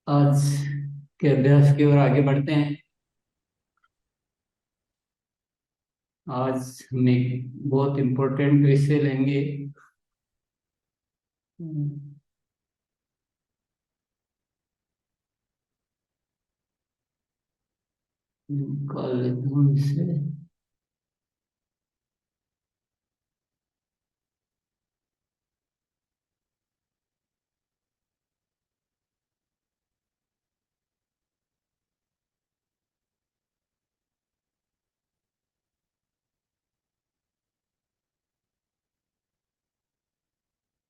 आज के अभ्यास की ओर आगे बढ़ते हैं। आज हम एक बहुत इम्पोर्टेंट विषय लेंगे। निकाल लेता हूँ इसे।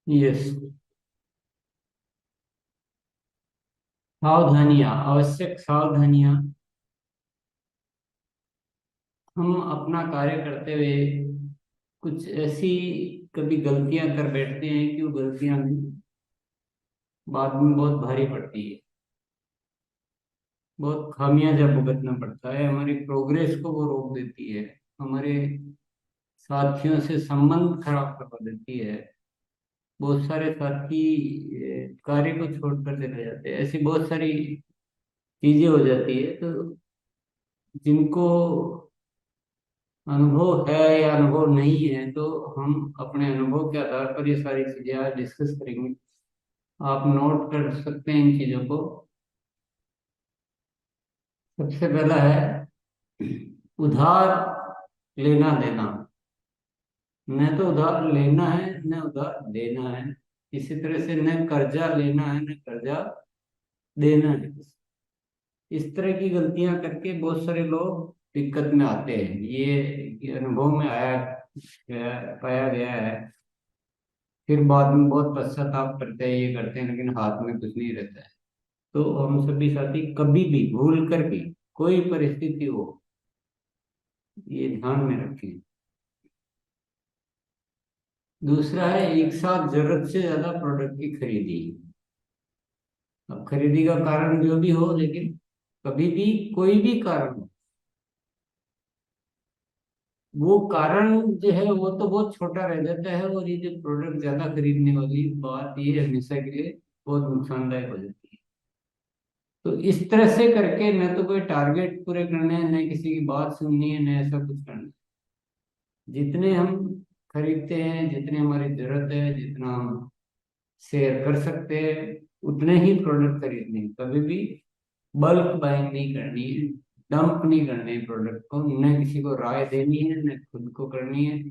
यस। सावधानियां, आवश्यक सावधानियां। हम अपना कार्य करते हुए कुछ ऐसी कभी गलतियां कर बैठते हैं कि वो गलतियां बाद में बहुत भारी पड़ती है। बहुत खामियाजा भुगतना पड़ता है, हमारी प्रोग्रेस को वो रोक देती है। हमारे साथियों से संबंध खराब करवा देती है। बहुत सारे साथी कार्य को छोड़कर चले जाते हैं। ऐसी बहुत सारी चीजें हो जाती है। तो जिनको अनुभव है या अनुभव नहीं है, तो हम अपने अनुभव के आधार पर ये सारी चीजें आज डिस्कस करेंगे। आप नोट कर सकते हैं इन चीजों को। सबसे पहला है उधार लेना देना। न तो उधार लेना है, न उधार देना है। इसी तरह से न कर्जा लेना है, न कर्जा देना है। इस तरह की गलतियां करके बहुत सारे लोग दिक्कत में आते हैं। ये अनुभव में पाया गया है। फिर बाद में बहुत पश्चाताप करते हैं, ये करते हैं, लेकिन हाथ में कुछ नहीं रहता है। तो हम सभी साथी कभी भी भूल कर भी, कोई परिस्थिति हो, ये ध्यान में रखें। दूसरा है एक साथ जरूरत से ज्यादा प्रोडक्ट की खरीदी। अब खरीदी का कारण जो भी हो, लेकिन कभी भी कोई भी कारण हो, वो कारण जो है वो तो बहुत छोटा रह जाता है, और ये जो प्रोडक्ट ज्यादा खरीदने वाली बात, ये हमेशा के लिए बहुत नुकसानदायक हो जाती है। तो इस तरह से करके न तो कोई टारगेट पूरे करने हैं, न किसी की बात सुननी है, न ऐसा कुछ करना है। जितने हम खरीदते हैं, जितने हमारी जरूरत है, जितना हम शेयर कर सकते हैं, उतने ही प्रोडक्ट खरीदने हैं। कभी भी बल्क बाइंग नहीं करनी है। डंप नहीं करने हैं प्रोडक्ट को। न किसी को राय देनी है, न खुद को करनी है।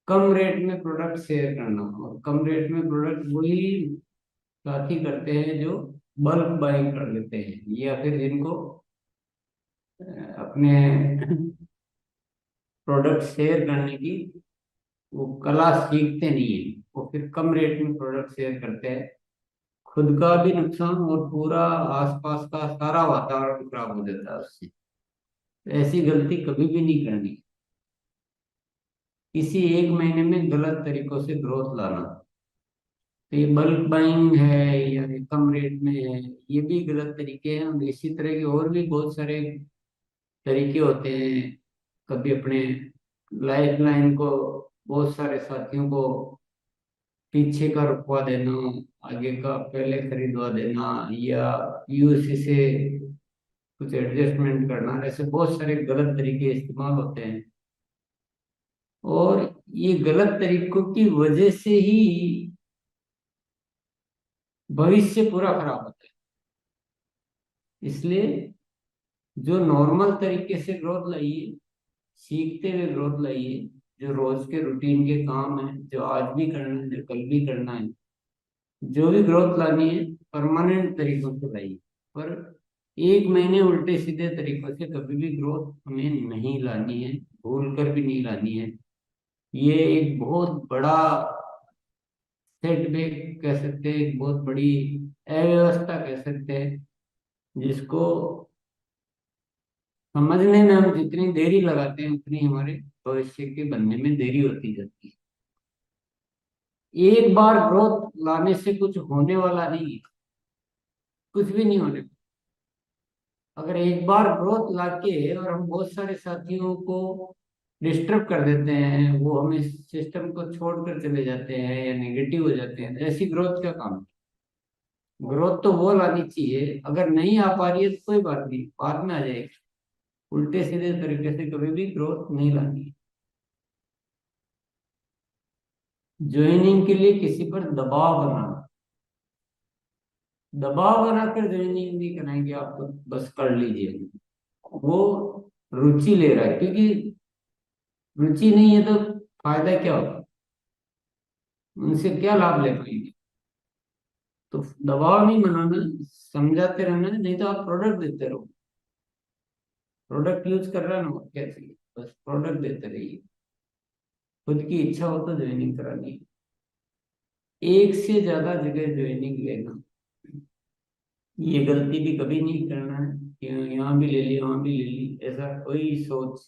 कम रेट में प्रोडक्ट शेयर करना, और कम रेट में प्रोडक्ट वही साथी करते हैं जो बल्क बाइंग कर लेते हैं, या फिर जिनको अपने प्रोडक्ट शेयर करने की वो कला सीखते नहीं है। वो फिर कम रेट में प्रोडक्ट शेयर करते हैं। खुद का भी नुकसान और पूरा आसपास का सारा वातावरण खराब हो जाता है उससे। तो ऐसी गलती कभी भी नहीं करनी। किसी एक महीने में गलत तरीकों से ग्रोथ लाना, तो ये बल्क बाइंग है या ये कम रेट में है, ये भी गलत तरीके हैं। और इसी तरह के और भी बहुत सारे तरीके होते हैं। कभी अपने लाइफ लाइन को, बहुत सारे साथियों को पीछे का रुकवा देना, आगे का पहले खरीदवा देना, या यूएससी से कुछ एडजस्टमेंट करना, ऐसे बहुत सारे गलत तरीके इस्तेमाल होते हैं। और ये गलत तरीकों की वजह से ही भविष्य पूरा खराब होता है। इसलिए जो नॉर्मल तरीके से ग्रोथ लाइए, सीखते हुए ग्रोथ लाइए। जो रोज के रूटीन के काम है, जो आज भी करना है, जो कल भी करना है, जो भी ग्रोथ लानी है, परमानेंट तरीकों से लाइए। पर एक महीने उल्टे सीधे तरीकों से कभी भी ग्रोथ हमें नहीं लानी है, भूल कर भी नहीं लानी है। ये एक बहुत बड़ा सेटबैक कह सकते हैं, एक बहुत बड़ी अव्यवस्था कह सकते हैं, जिसको समझने में हम जितनी देरी लगाते हैं, उतनी हमारे भविष्य के बनने में देरी होती जाती है। एक बार ग्रोथ लाने से कुछ होने वाला नहीं है। कुछ भी नहीं होने। अगर एक बार ग्रोथ लाके और हम बहुत सारे साथियों को डिस्टर्ब कर देते हैं, वो हमें सिस्टम को छोड़कर चले जाते हैं या नेगेटिव हो जाते हैं, तो ऐसी ग्रोथ का काम है। ग्रोथ तो वो लानी चाहिए, अगर नहीं आ पा रही है तो कोई बात नहीं, बाद में आ जाएगी। उल्टे सीधे तरीके से कभी भी ग्रोथ नहीं लानी है। ज्वाइनिंग के लिए किसी पर दबाव बनाना, दबाव बनाकर ज्वाइनिंग नहीं कराएंगे आप तो बस कर लीजिए। वो रुचि ले रहा है, क्योंकि रुचि नहीं है तो फायदा क्या होगा, उनसे क्या लाभ ले पाएंगे। तो दबाव नहीं बनाना, समझाते रहना है, नहीं तो आप प्रोडक्ट देते रहो। प्रोडक्ट यूज कर रहा है ना, और क्या चाहिए, बस प्रोडक्ट देते रहिए। खुद की इच्छा हो तो ज्वाइनिंग करानी है। एक से ज्यादा जगह ज्वाइनिंग लेना, ये गलती भी कभी नहीं करना है कि यहाँ भी ले ली वहां भी ले ली, ऐसा कोई सोच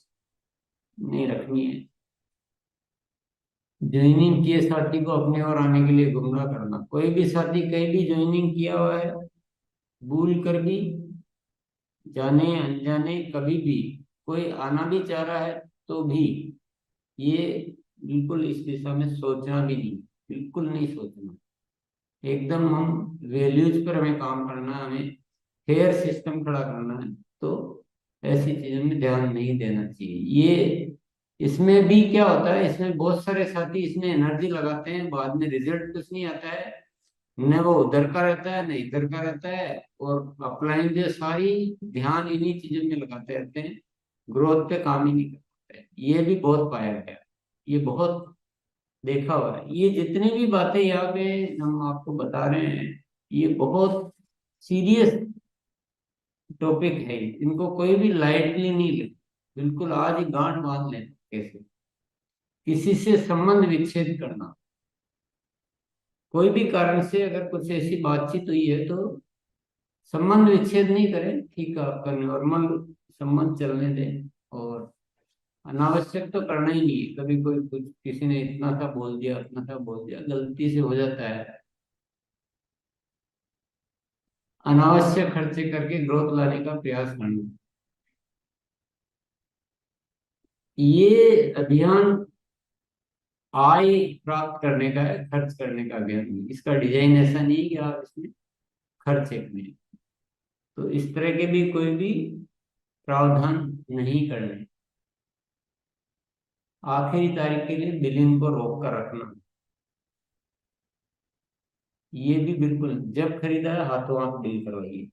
नहीं रखनी है। ज्वाइनिंग किए साथी को अपने और आने के लिए गुमराह करना, कोई भी साथी कहीं भी ज्वाइनिंग किया हुआ है, भूल कर भी, जाने अनजाने कभी भी कोई आना भी चाह रहा है तो भी, ये बिल्कुल इस दिशा में सोचना भी नहीं, बिल्कुल नहीं सोचना। एकदम हम वैल्यूज पर हमें काम करना है, हमें फेयर सिस्टम खड़ा करना है। तो ऐसी चीजों में ध्यान नहीं देना चाहिए। ये इसमें भी क्या होता है, इसमें बहुत सारे साथी इसमें एनर्जी लगाते हैं, बाद में रिजल्ट कुछ नहीं आता है। न वो उधर का रहता है न इधर का रहता है, और अपलाइन जो सारी ध्यान इन्हीं चीजों में लगाते रहते हैं, ग्रोथ पे काम ही नहीं करते। ये भी बहुत पाया गया, ये बहुत देखा हुआ है। ये जितनी भी बातें यहाँ पे हम आपको बता रहे हैं, ये बहुत सीरियस टॉपिक है, इनको कोई भी लाइटली नहीं ले, बिल्कुल आज ही गांठ बांध लें। कैसे किसी से संबंध विच्छेद करना, कोई भी कारण से अगर कुछ ऐसी बातचीत हुई है तो संबंध विच्छेद नहीं करें, ठीक है, आपका नॉर्मल संबंध चलने दें। और अनावश्यक तो करना ही नहीं है। कभी कोई कुछ किसी ने इतना सा बोल दिया उतना सा बोल दिया, गलती से हो जाता है। अनावश्यक खर्चे करके ग्रोथ लाने का प्रयास करना, ये अभियान आय प्राप्त करने का है, खर्च करने का अभियान नहीं। इसका डिजाइन ऐसा नहीं है कि आप इसमें खर्च करें। तो इस तरह के भी कोई भी प्रावधान नहीं करने। आखिरी तारीख के लिए बिलिंग को रोक कर रखना, ये भी बिल्कुल, जब खरीदा है हाथों हाथ बिल करवाइए।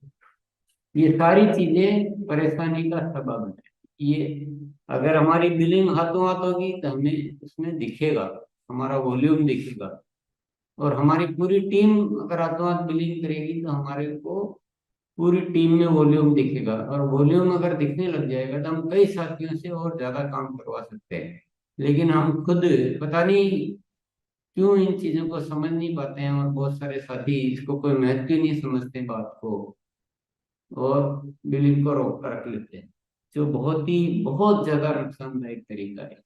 ये सारी चीजें परेशानी का सबब है। ये अगर हमारी बिलिंग हाथों हाथ होगी तो हमें उसमें दिखेगा, हमारा वॉल्यूम दिखेगा। और हमारी पूरी टीम अगर हाथों हाथ बिलिंग करेगी तो हमारे को पूरी टीम में वॉल्यूम दिखेगा। और वॉल्यूम अगर दिखने लग जाएगा तो हम कई साथियों से और ज्यादा काम करवा सकते हैं। लेकिन हम खुद पता नहीं क्यों इन चीजों को समझ नहीं पाते हैं, और बहुत सारे साथी इसको कोई महत्व ही नहीं समझते बात को, और बिलिंग को रोक कर रख लेते हैं, जो बहुत ज्यादा नुकसानदायक तरीका है।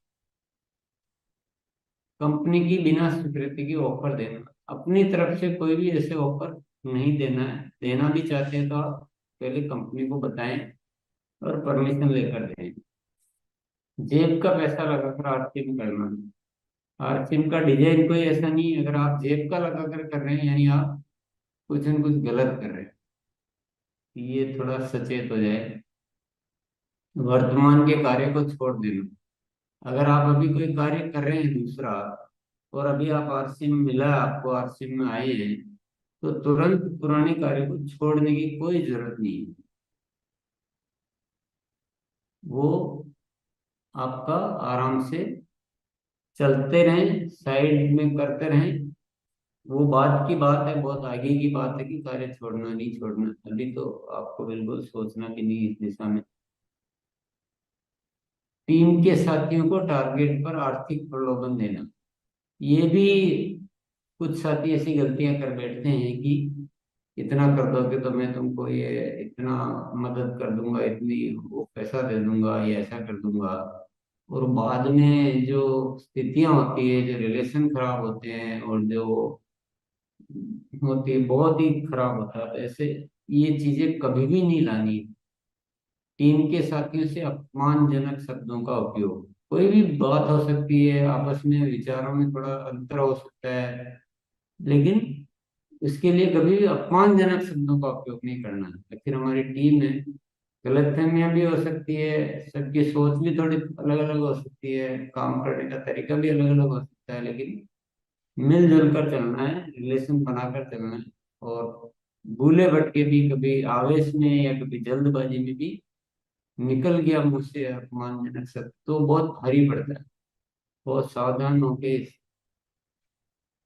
कंपनी की बिना स्वीकृति की ऑफर देना, अपनी तरफ से कोई भी ऐसे ऑफर नहीं देना है। देना भी चाहते हैं तो आप पहले कंपनी को बताएं और परमिशन लेकर दें। जेब का पैसा लगाकर आरसीएम करना, आरसीएम का डिजाइन कोई ऐसा नहीं है, अगर आप जेब का लगाकर कर रहे हैं यानी आप कुछ न कुछ गलत कर रहे हैं। ये थोड़ा सचेत हो जाए। वर्तमान के कार्य को छोड़ देना, अगर आप अभी कोई कार्य कर रहे हैं दूसरा, और अभी आप आरसीएम मिला है, आपको आरसीएम में आए हैं, तो तुरंत पुराने कार्य को छोड़ने की कोई जरूरत नहीं है। वो आपका आराम से चलते रहें, साइड में करते रहें। वो बात की बात है, बहुत आगे की बात है कि कार्य छोड़ना नहीं छोड़ना, अभी तो आपको बिल्कुल सोचना भी नहीं इस दिशा में। टीम के साथियों को टारगेट पर आर्थिक प्रलोभन देना, ये भी कुछ साथी ऐसी गलतियां कर बैठते हैं कि इतना कर दोगे तो मैं तुमको ये इतना मदद कर दूंगा, इतनी वो पैसा दे दूंगा, ये ऐसा कर दूंगा। और बाद में जो स्थितियां होती है, जो रिलेशन खराब होते हैं और जो होती है, बहुत ही खराब होता है। तो ऐसे ये चीजें कभी भी नहीं लानी। टीम के साथियों से अपमानजनक शब्दों का उपयोग, कोई भी बात हो सकती है, आपस में विचारों में थोड़ा अंतर हो सकता है, लेकिन उसके लिए कभी भी अपमानजनक शब्दों का उपयोग नहीं करना है। फिर हमारी टीम है, गलतफहमियां भी हो सकती है, सबकी सोच भी थोड़ी अलग अलग हो सकती है, काम करने का तरीका भी अलग अलग हो सकता है, लेकिन मिलजुल कर चलना है, रिलेशन बनाकर चलना है। और भूले भटके भी कभी आवेश में या कभी जल्दबाजी में भी निकल गया मुझसे अपमानजनक शब्द तो बहुत भारी पड़ता है। बहुत सावधान होके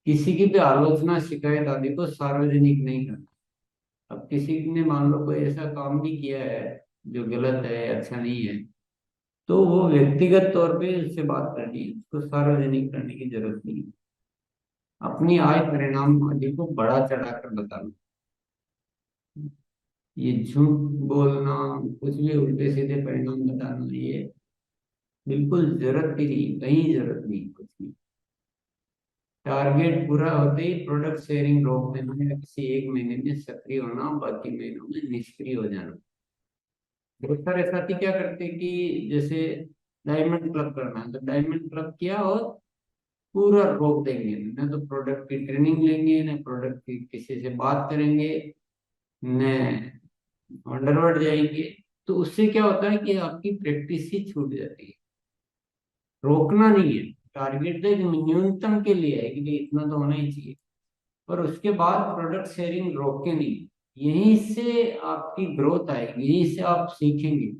किसी की भी आलोचना शिकायत आदि को सार्वजनिक नहीं करना। अब किसी ने मान लो कोई ऐसा काम भी किया है जो गलत है, अच्छा नहीं है, तो वो व्यक्तिगत तौर पे उससे बात करनी है, उसको सार्वजनिक करने की जरूरत नहीं है। अपनी आय परिणाम आदि को बढ़ा चढ़ा कर बताना। ये झूठ बोलना, कुछ भी उल्टे सीधे परिणाम बताना, ये बिल्कुल जरूरत ही नहीं, कहीं जरूरत नहीं कुछ भी। टारगेट पूरा होते ही प्रोडक्ट शेयरिंग रोक देना या किसी एक महीने में सक्रिय होना, बाकी महीनों में निष्क्रिय हो जाना। बहुत सारे साथी क्या करते हैं कि जैसे डायमंड क्लब करना है तो डायमंड क्लब किया और पूरा रोक देंगे, न तो प्रोडक्ट की ट्रेनिंग लेंगे, न प्रोडक्ट की किसी से बात करेंगे, न अंडरवर्ड जाएंगे। तो उससे क्या होता है कि आपकी प्रैक्टिस ही छूट जाती है। रोकना नहीं है, टारगेट तो एक न्यूनतम के लिए है कि भाई इतना तो होना ही चाहिए, पर उसके बाद प्रोडक्ट शेयरिंग रोके नहीं। यहीं से आपकी ग्रोथ आएगी, यहीं से आप सीखेंगे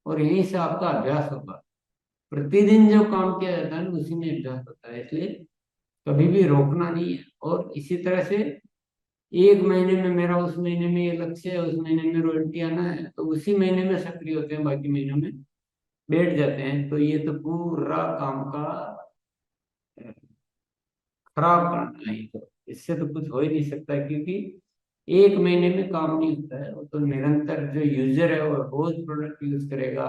और यहीं से आपका अभ्यास होगा। प्रतिदिन जो काम किया जाता है ना उसी में अभ्यास होता है, इसलिए कभी भी रोकना नहीं है। और इसी तरह से एक महीने में मेरा उस महीने में ये लक्ष्य है, उस महीने में रॉयल्टी आना है, तो उसी महीने में सक्रिय होते हैं, बाकी महीनों में बैठ जाते हैं। तो ये तो पूरा काम का खराब करना है। ये तो इससे तो कुछ हो ही नहीं सकता, क्योंकि एक महीने में काम नहीं होता है। वो तो निरंतर जो यूजर है वो रोज प्रोडक्ट यूज करेगा,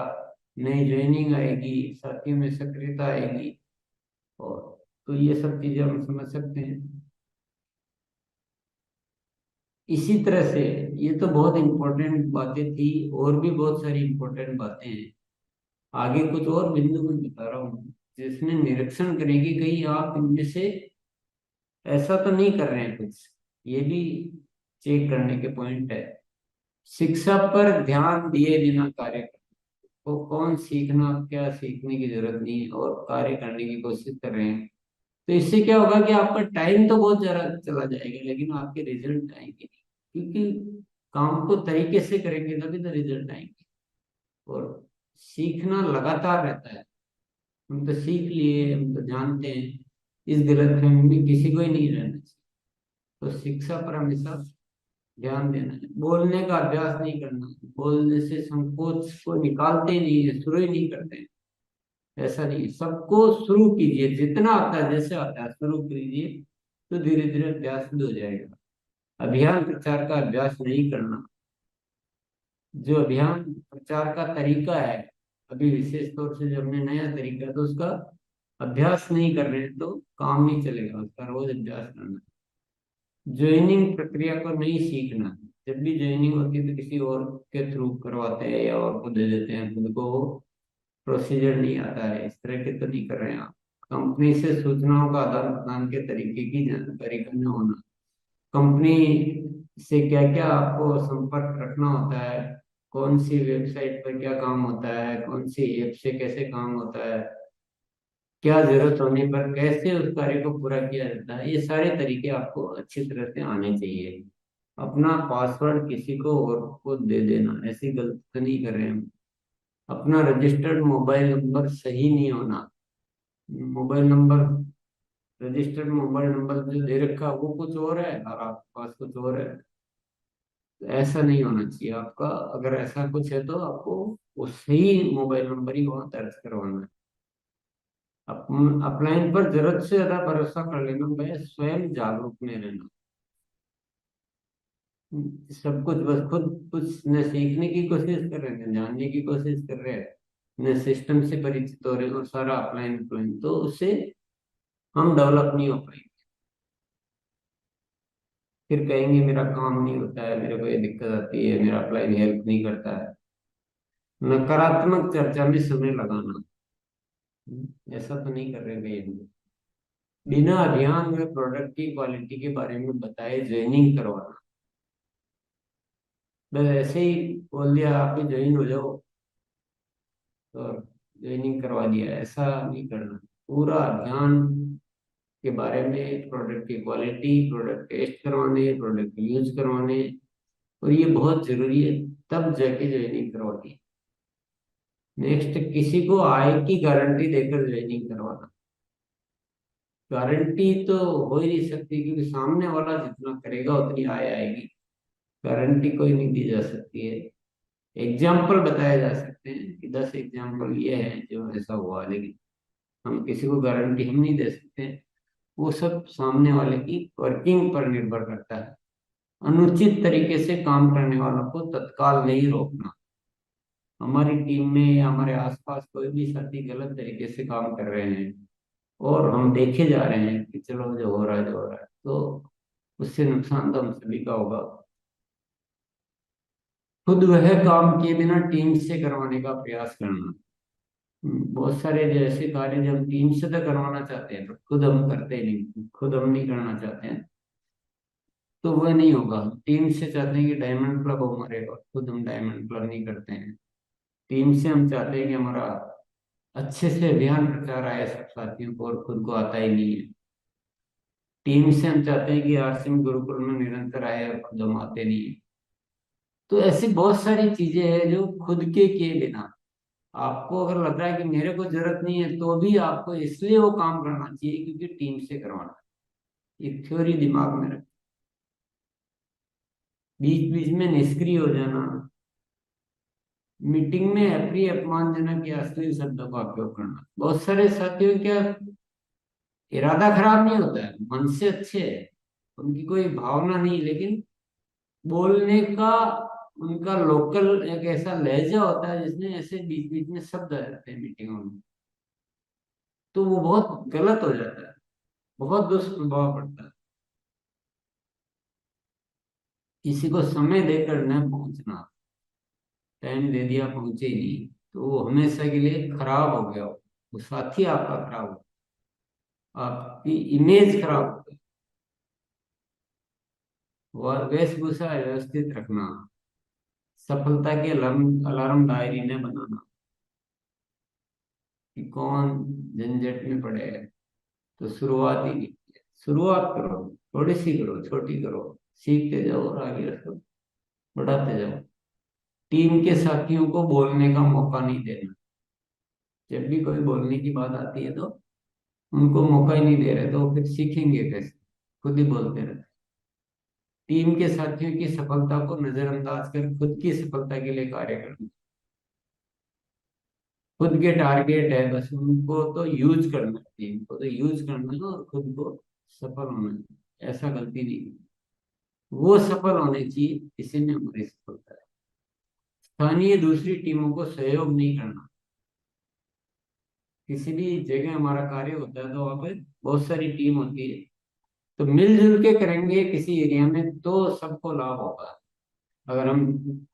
नई ज्वाइनिंग आएगी, साथियों में सक्रियता आएगी, और तो ये सब चीजें हम समझ सकते हैं। इसी तरह से ये तो बहुत इंपॉर्टेंट बातें थी, और भी बहुत सारी इंपॉर्टेंट बातें हैं। आगे कुछ और बिंदु मैं बता रहा हूँ जिसमें निरीक्षण करें कि कहीं आप इनमें से ऐसा तो नहीं कर रहे हैं कुछ। ये भी चेक करने के पॉइंट है। शिक्षा पर ध्यान दिए बिना कार्य करना, वो कौन सीखना क्या सीखने की जरूरत नहीं है और कार्य करने की कोशिश कर रहे हैं, तो इससे क्या होगा कि आपका टाइम तो बहुत ज्यादा चला जाएगा, लेकिन आपके रिजल्ट आएंगे नहीं, क्योंकि काम को तरीके से करेंगे तभी तो रिजल्ट आएंगे। और सीखना लगातार रहता है। हम तो सीख लिए, हम तो जानते हैं, इस गलतफहमी में किसी को ही नहीं रहना चाहिए। तो शिक्षा पर हमेशा ध्यान देना है। बोलने का अभ्यास नहीं करना, बोलने से संकोच को निकालते ही नहीं है, शुरू ही नहीं करते हैं। ऐसा नहीं, सबको शुरू कीजिए, जितना आता है जैसे आता है शुरू कीजिए, तो धीरे धीरे अभ्यास भी हो जाएगा। अभियान प्रचार का अभ्यास नहीं करना, जो अभियान प्रचार का तरीका है, अभी विशेष तौर से जो हमने नया तरीका है तो उसका अभ्यास नहीं कर रहे हैं तो काम नहीं चलेगा, उसका रोज अभ्यास करना। ज्वाइनिंग प्रक्रिया को नहीं सीखना, जब भी ज्वाइनिंग होती है तो किसी और के थ्रू करवाते हैं या और को दे देते हैं, खुद को वो प्रोसीजर नहीं आता है। इस तरह के तो नहीं कर रहे हैं आप। कंपनी से सूचनाओं का आदान प्रदान के तरीके की जानकारी का न होना, कंपनी से क्या क्या आपको संपर्क रखना होता है, कौन सी वेबसाइट पर क्या काम होता है, कौन सी ऐप से कैसे काम होता है, क्या जरूरत होने पर कैसे उस कार्य को पूरा किया जाता है, ये सारे तरीके आपको अच्छी तरह से आने चाहिए। अपना पासवर्ड किसी को और को दे देना, ऐसी गलती तो नहीं कर रहे हैं हम। अपना रजिस्टर्ड मोबाइल नंबर सही नहीं होना, mobile number, registered mobile number जो दे रखा है वो कुछ और है और आपके पास कुछ और है, तो ऐसा नहीं होना चाहिए आपका। अगर ऐसा कुछ है तो आपको वो सही मोबाइल नंबर ही वहां दर्ज करवाना है। अपलाइन पर जरूरत से ज्यादा भरोसा कर लेना, मैं स्वयं जागरूक में रहना। सब कुछ बस खुद कुछ न सीखने की कोशिश कर रहे हैं, न जानने की कोशिश कर रहे हैं, न सिस्टम से परिचित हो रहे हैं, और सारा अपलाइन अपलाइन, तो उससे हम डेवलप नहीं हो पाएंगे। फिर कहेंगे मेरा काम नहीं होता है, मेरे को ये दिक्कत आती है, मेरा अपलाइन हेल्प नहीं करता है। नकारात्मक चर्चा में समय लगाना, ऐसा तो नहीं कर रहे भाई हम। बिना ध्यान में प्रोडक्ट की क्वालिटी के बारे में बताए ज्वाइनिंग करवाना। बस ऐसे ही बोल दिया आप भी ज्वाइन हो जाओ तो ज्वाइनिंग करवा दिया, ऐसा नहीं करना। पूरा ध्यान के बारे में, प्रोडक्ट की क्वालिटी, प्रोडक्ट टेस्ट करवाने, प्रोडक्ट यूज करवाने, और ये बहुत जरूरी है, तब जाके ज्वाइनिंग करवानी। नेक्स्ट, किसी को आय की गारंटी देकर ज्वाइनिंग करवाना। गारंटी तो हो ही नहीं सकती, क्योंकि सामने वाला जितना करेगा उतनी आय आएगी। गारंटी कोई नहीं दी जा सकती है। एग्जाम्पल बताए जा सकते हैं कि 10 एग्जाम्पल ये है जो ऐसा हुआ, लेकिन हम किसी को गारंटी हम नहीं दे सकते। वो सब सामने वाले की वर्किंग पर निर्भर करता है। अनुचित तरीके से काम करने वालों को तत्काल नहीं रोकना। हमारी टीम में या हमारे आसपास कोई भी साथी गलत तरीके से काम कर रहे हैं और हम देखे जा रहे हैं कि चलो जो हो रहा है जो हो रहा है, तो उससे नुकसान तो हम सभी का होगा। खुद वह काम किए बिना टीम से करवाने का प्रयास करना। बहुत सारे जो ऐसे कार्य जो हम टीम से तो करवाना चाहते हैं, पर खुद हम करते ही नहीं, खुद हम नहीं करना चाहते हैं, तो वह नहीं होगा। हम टीम से चाहते हैं कि डायमंड क्लब हमारे, और खुद हम डायमंड क्लब नहीं करते हैं। टीम से हम चाहते हैं कि हमारा अच्छे से अभियान प्रचार आए सब साथियों को, और खुद को आता ही नहीं है। टीम से हम चाहते हैं कि आरसीएम गुरुकुल में निरंतर आए, और खुद हम आते नहीं है। तो ऐसी बहुत सारी चीजें हैं जो खुद के किए बिना, आपको अगर लग रहा है कि मेरे को जरूरत नहीं है, तो भी आपको इसलिए वो काम करना चाहिए क्योंकि टीम से करवाना है। एक थ्योरी दिमाग में रख। बीच बीच में निष्क्रिय हो जाना, मीटिंग में अप्रिय अपमानजनक या अश्लील शब्दों का उपयोग करना। बहुत सारे साथियों क्या इरादा खराब नहीं होता है, मन से अच्छे है, उनकी कोई भावना नहीं, लेकिन बोलने का उनका लोकल एक ऐसा लहजा होता है जिसमें ऐसे बीच बीच में शब्द आ जाते हैं मीटिंगों में, तो वो बहुत गलत हो जाता है, बहुत दुष्प्रभाव पड़ता है। किसी को समय देकर न पहुंचना, टाइम दे दिया पहुंचे ही नहीं, तो वो हमेशा के लिए खराब हो गया, वो साथी आपका खराब हो, आपकी इमेज खराब हो गई। वेशभूषा व्यवस्थित रखना, सफलता के अलार्म अलार्म डायरी ने बनाना, कि कौन झंझट में पड़े है, तो शुरुआत ही नहीं है। शुरुआत करो, थोड़ी सी करो, छोटी करो, सीखते जाओ और आगे रखो, बढ़ाते जाओ। टीम के साथियों को बोलने का मौका नहीं देना। जब भी कोई बोलने की बात आती है तो उनको मौका ही नहीं दे रहे, तो फिर सीखेंगे कैसे? खुद ही बोलते रहते। टीम के साथियों की सफलता को नजरअंदाज कर खुद की सफलता के लिए कार्य करना। खुद के टारगेट है, बस उनको तो यूज करना है, टीम को तो यूज करना है और खुद को सफल होना है, ऐसा गलती नहीं। वो सफल होने चाहिए, इसी में हमारी सफलता है। स्थानीय दूसरी टीमों को सहयोग नहीं करना। किसी भी जगह हमारा कार्य होता है तो वहाँ पे बहुत सारी टीम होती है, तो मिलजुल के करेंगे किसी एरिया में तो सबको लाभ होगा। अगर हम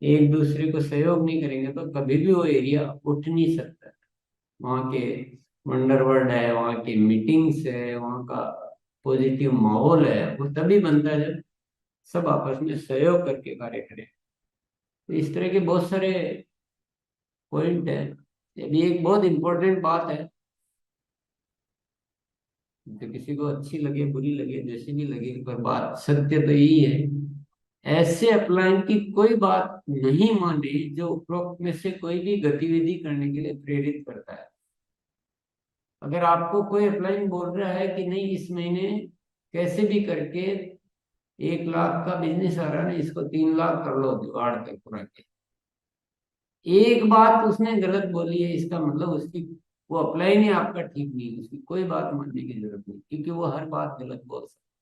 एक दूसरे को सहयोग नहीं करेंगे तो कभी भी वो एरिया उठ नहीं सकता। वहाँ के वंडरवर्ल्ड है, वहाँ की मीटिंग्स है, वहाँ का पॉजिटिव माहौल है, वो तभी बनता है जब सब आपस में सहयोग करके कार्य करें। तो इस तरह के बहुत सारे पॉइंट है। ये भी एक बहुत इंपॉर्टेंट बात है, जो किसी को अच्छी लगे बुरी लगे जैसी भी लगे, पर बात सत्य तो यही है। ऐसे अपलाइन की कोई बात नहीं माने जो उपरोक्त में से कोई भी गतिविधि करने के लिए प्रेरित करता है। अगर आपको कोई अपलाइन बोल रहा है कि नहीं इस महीने कैसे भी करके 1 लाख का बिजनेस आ रहा है, इसको 3 लाख कर लो जुगाड़ के पूरा के, एक बात उसने गलत बोली है, इसका मतलब उसकी वो अप्लाई नहीं आपका ठीक नहीं है, उसकी कोई बात मानने की जरूरत नहीं, क्योंकि वो हर बात गलत बोल सकता है।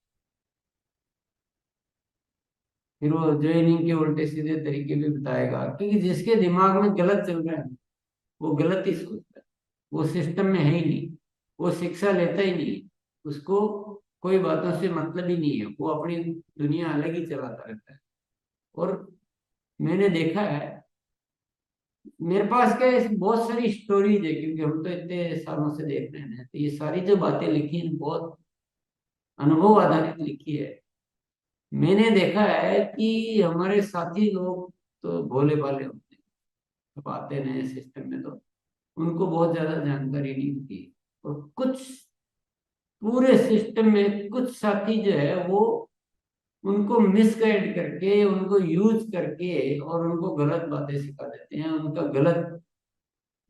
फिर वो ज्वाइनिंग के उल्टे सीधे तरीके भी बताएगा, क्योंकि जिसके दिमाग में गलत चल रहा है वो गलत ही सोचता है, वो सिस्टम में है ही नहीं, वो शिक्षा लेता ही नहीं, उसको कोई बातों से मतलब ही नहीं है, वो अपनी दुनिया अलग ही चलाता रहता है। और मैंने देखा है मेरे पास क्या है, बहुत सारी स्टोरीज है, क्योंकि हम तो इतने सालों से देख रहे हैं, तो ये सारी जो बातें लिखी हैं बहुत अनुभव आधारित लिखी है। मैंने देखा है कि हमारे साथी लोग तो भोले भाले होते हैं, अब आते नए सिस्टम में तो उनको बहुत ज्यादा जानकारी नहीं होती। और कुछ पूरे सिस्टम में कुछ साथी जो है वो उनको मिसगाइड करके, उनको यूज करके और उनको गलत बातें सिखा देते हैं, उनका गलत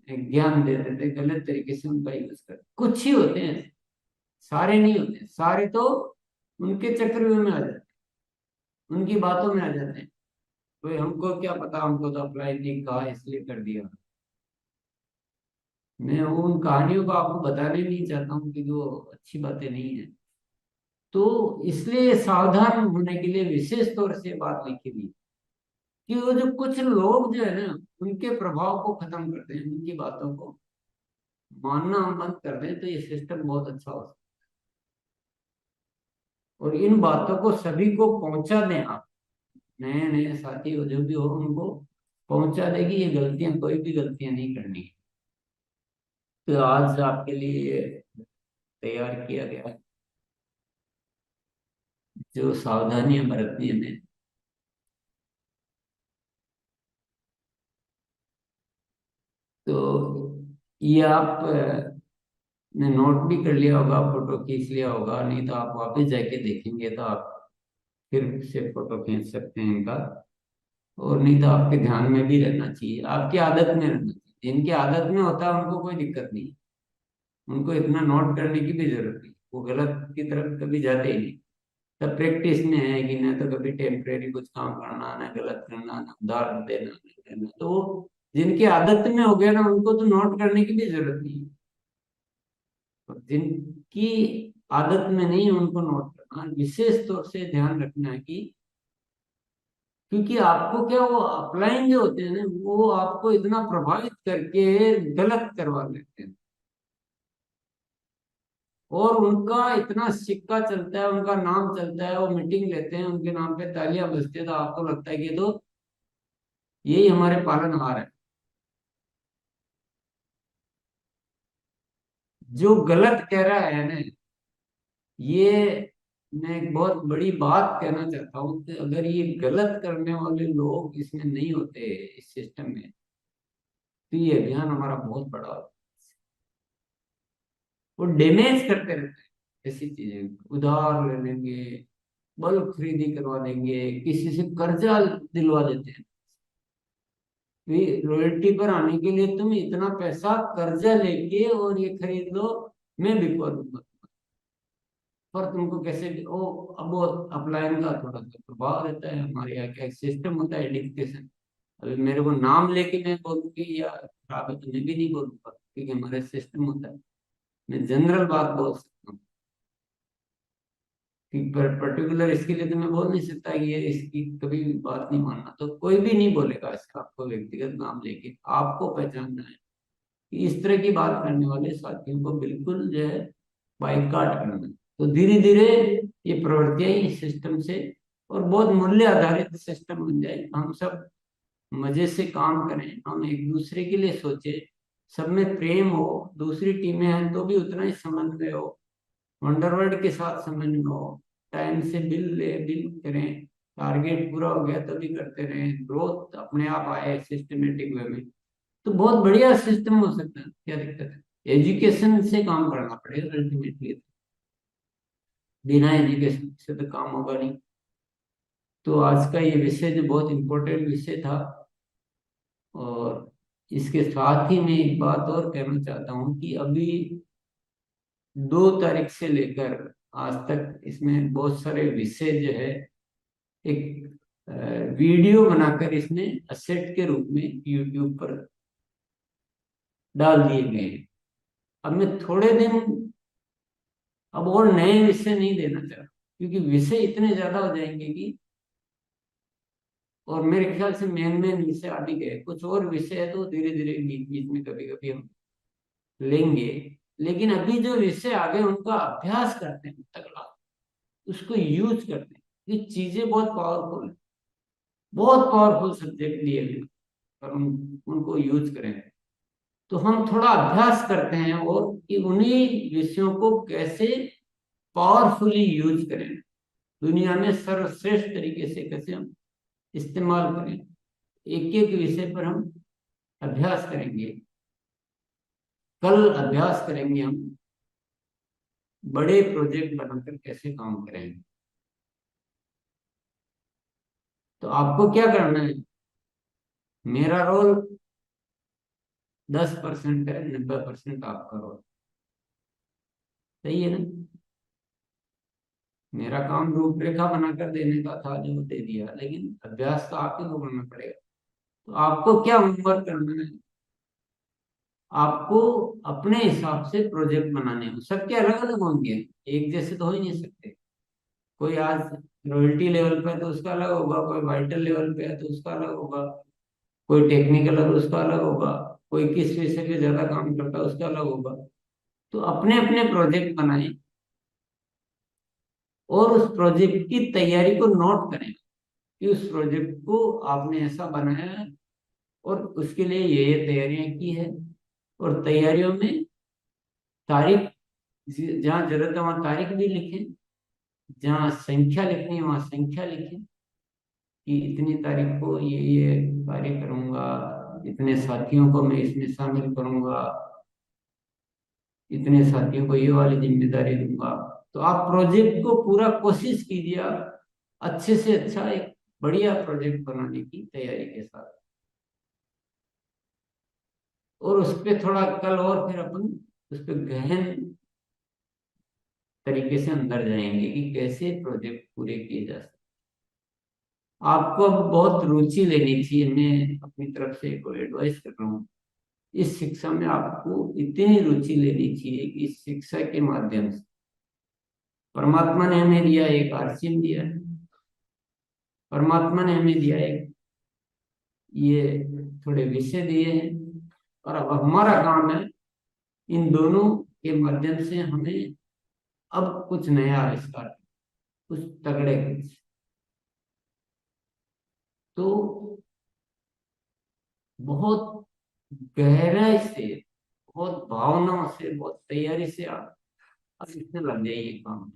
ज्ञान दे देते हैं, गलत तरीके से उनका यूज करते, कुछ ही होते हैं, सारे नहीं होते। सारे तो उनके चक्रव्यूह में आ जाते हैं, उनकी बातों में आ जाते हैं। कोई हमको क्या पता, हमको तो अप्लाई नहीं कहा इसलिए कर दिया। मैं उन कहानियों को आपको बताने नहीं चाहता हूँ कि जो अच्छी बातें नहीं है। तो इसलिए सावधान होने के लिए विशेष तौर से बात लिखी हुई है कि वो जो कुछ लोग जो है ना, उनके प्रभाव को खत्म कर दें, उनकी बातों को मानना हम बंद कर दें, तो ये सिस्टम बहुत अच्छा हो सकता है। और इन बातों को सभी को पहुंचा दें आप, नए नए साथी हो जो भी हो उनको पहुंचा देगी, ये गलतियां, कोई भी गलतियां नहीं करनी है। तो आज आपके लिए तैयार किया गया है जो सावधानियां बरतनी है हमें। तो ये आप ने नोट भी कर लिया होगा, फोटो खींच लिया होगा, नहीं तो आप वापस जाके देखेंगे तो आप फिर से फोटो खींच सकते हैं इनका। और नहीं तो आपके ध्यान में भी रहना चाहिए, आपकी आदत में रहना चाहिए। जिनकी आदत में होता है उनको कोई दिक्कत नहीं है, उनको इतना नोट करने की भी जरूरत नहीं, वो गलत की तरफ कभी जाते ही नहीं। तब प्रैक्टिस में है कि न तो कभी टेम्परेरी कुछ काम करना, ना गलत करना, ना उधार देना, ना देना, तो वो जिनकी आदत में हो गया ना, उनको तो नोट करने की भी जरूरत नहीं है। और जिनकी आदत में नहीं है उनको नोट करना, विशेष तौर से ध्यान रखना है कि, क्योंकि आपको क्या, वो अपलाइन जो होते हैं ना, वो आपको इतना प्रभावित करके गलत करवा लेते हैं। और उनका इतना सिक्का चलता है, उनका नाम चलता है, वो मीटिंग लेते हैं, उनके नाम पे तालियां बजती है, तो आपको लगता है कि ये तो यही हमारे पालनहार है। जो गलत कह रहा है ना, ये मैं एक बहुत बड़ी बात कहना चाहता हूँ कि अगर ये गलत करने वाले लोग इसमें नहीं होते, इस सिस्टम में, तो ये अभियान हमारा बहुत बड़ा होता। वो डैमेज करते रहते हैं ऐसी चीजें, उधार ले लेंगे, बल्क खरीदी करवा देंगे, किसी से कर्जा दिलवा देते हैं। रॉयल्टी पर आने के लिए तुम इतना पैसा कर्जा लेके और ये खरीद लो, मैं बिकवा दूंगा। पर तुमको कैसे ओ, अब वो अपलाइन का थोड़ा सा प्रभाव रहता है, हमारे यहाँ का एक सिस्टम होता है एडिक्टेशन। अभी मेरे को नाम लेके मैं बोलूंगी या खराब है तो मैं भी नहीं बोलूंगा, क्योंकि हमारे सिस्टम होता है। मैं जनरल बात बोल सकता हूँ कि पर्टिकुलर इसके लिए तो मैं बोल नहीं सकता कि ये इसकी कभी भी बात नहीं मानना, तो कोई भी नहीं बोलेगा इसका, आपको व्यक्तिगत नाम लेके आपको पहचानना है कि इस तरह की बात करने वाले साथियों को बिल्कुल जो है बाइकाट करना है। तो धीरे धीरे ये प्रवृत्तियां ही सिस्टम से, और बहुत मूल्य आधारित सिस्टम बन जाए, हम सब मजे से काम करें, हम एक दूसरे के लिए सोचे, सब में प्रेम हो, दूसरी टीमें हैं तो भी उतना ही समन्वय हो, वंडरवर्ल्ड के साथ समन्वय हो, टाइम से बिल ले, बिल करें, टारगेट पूरा हो गया तो भी करते रहें, ग्रोथ अपने आप आए सिस्टमेटिक वे में, तो बहुत बढ़िया सिस्टम हो सकता है। क्या दिक्कत है, एजुकेशन से काम करना पड़ेगा अल्टीमेटली, बिना एजुकेशन से तो काम होगा नहीं। तो आज का ये विषय जो बहुत इम्पोर्टेंट विषय था, और इसके साथ ही मैं एक बात और कहना चाहता हूँ कि अभी 2 तारीख से लेकर आज तक इसमें बहुत सारे विषय जो है एक वीडियो बनाकर इसमें असेट के रूप में यूट्यूब पर डाल दिए गए हैं। अब मैं थोड़े दिन अब और नए विषय नहीं देना चाह रहा, क्योंकि विषय इतने ज्यादा हो जाएंगे कि, और मेरे ख्याल से मेन मेन विषय आ भी गए, कुछ और विषय है तो धीरे धीरे बीच बीच में कभी कभी हम लेंगे। लेकिन अभी जो विषय आ गए उनका अभ्यास करते हैं तगड़ा, उसको यूज करते हैं। ये चीजें बहुत पावरफुल है, बहुत पावरफुल सब्जेक्ट लिए हुए हैं। और उनको यूज करें। तो हम थोड़ा अभ्यास करते हैं और कि उन्हीं विषयों को कैसे पावरफुली यूज करें, दुनिया में सर्वश्रेष्ठ तरीके से कैसे हम इस्तेमाल करें। एक एक विषय पर हम अभ्यास करेंगे। कल अभ्यास करेंगे हम बड़े प्रोजेक्ट बनाकर कैसे काम करेंगे। तो आपको क्या करना है, मेरा रोल 10% है, 90% आपका रोल। सही है ना? मेरा काम रूपरेखा बनाकर देने का था, जो दे दिया, लेकिन अभ्यास तो आप ही को करना पड़ेगा। तो आपको क्या होमवर्क करना है, आपको अपने हिसाब से प्रोजेक्ट बनाने हैं। सबके अलग अलग होंगे, एक जैसे तो हो ही नहीं सकते। कोई आज रॉयल्टी लेवल पे है तो उसका अलग होगा, कोई वाइटल लेवल पे है तो उसका अलग होगा, कोई टेक्निकल है तो उसका अलग होगा, कोई किस विषय पे ज्यादा काम करता है उसका अलग होगा। तो अपने अपने प्रोजेक्ट बनाएं और उस प्रोजेक्ट की तैयारी को नोट करें कि उस प्रोजेक्ट को आपने ऐसा बनाया है और उसके लिए ये तैयारियां की है। और तैयारियों में तारीख, जहाँ जरूरत है वहां तारीख भी लिखें, जहाँ संख्या लिखनी है वहां संख्या लिखें कि इतनी तारीख को ये कार्य करूंगा, इतने साथियों को मैं इसमें शामिल करूंगा, इतने साथियों को ये वाली जिम्मेदारी दूंगा। तो आप प्रोजेक्ट को पूरा कोशिश कीजिए, आप अच्छे से अच्छा एक बढ़िया प्रोजेक्ट बनाने की तैयारी के साथ। और उस पर थोड़ा कल और फिर अपन उस पर गहन तरीके से अंदर जाएंगे कि कैसे प्रोजेक्ट पूरे किए जा सकते। आपको अब बहुत रुचि लेनी चाहिए, मैं अपनी तरफ से एक एडवाइस कर रहा हूँ। इस शिक्षा में आपको इतनी रुचि लेनी चाहिए कि इस शिक्षा के माध्यम से परमात्मा ने हमें दिया, एक आरसीएम दिया है, परमात्मा ने हमें दिया एक ये थोड़े विषय दिए हैं, और अब हमारा काम है इन दोनों के माध्यम से हमें अब कुछ नया आविष्कार, कुछ तगड़े कुछ। तो बहुत गहराई से, बहुत भावनाओं से, बहुत तैयारी से आप अब इसमें लग जाइए काम।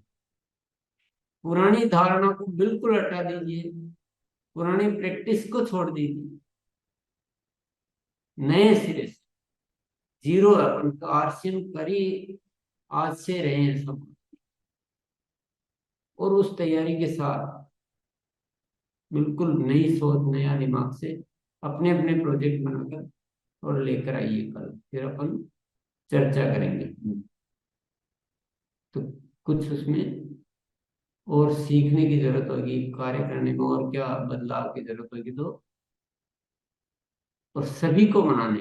पुरानी धारणा को बिल्कुल हटा दीजिए, पुरानी प्रैक्टिस को छोड़ दीजिए, नए सिरे से जीरो अपन का आरसीएम करी, आज से रहे हैं सब। और उस तैयारी के साथ बिल्कुल नई सोच, नया दिमाग से अपने अपने प्रोजेक्ट बनाकर और लेकर आइए। कल फिर अपन चर्चा करेंगे। तो कुछ उसमें और सीखने की जरूरत होगी, कार्य करने में और क्या बदलाव की जरूरत होगी, तो और सभी को मनाने,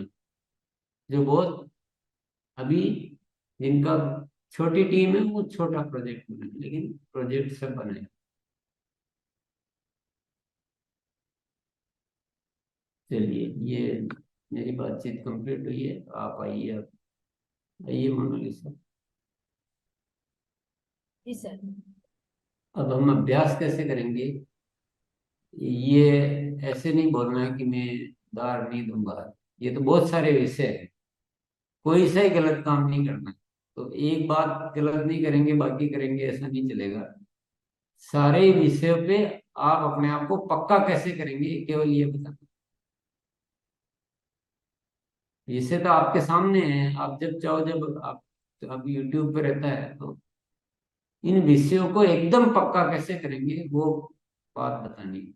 जो बहुत अभी जिनका छोटी टीम है वो छोटा प्रोजेक्ट बनाए, लेकिन प्रोजेक्ट सब बनाए। चलिए, ये मेरी बातचीत कंप्लीट हुई है, आप आइए, अब आइए मोनालिसा। जी सर। अब हम अभ्यास कैसे करेंगे, ये ऐसे नहीं बोलना है कि मैं दार नहीं दूंगा। ये तो बहुत सारे विषय है, कोई सा ही गलत काम नहीं करना। तो एक बात गलत नहीं करेंगे बाकी करेंगे, ऐसा नहीं चलेगा। सारे विषयों पे आप अपने आप को पक्का कैसे करेंगे, केवल ये बताना। विषय तो आपके सामने है, आप जब चाहो, जब आप, तो अब यूट्यूब पे रहता है, तो इन विषयों को एकदम पक्का कैसे करेंगे वो बात बतानी है।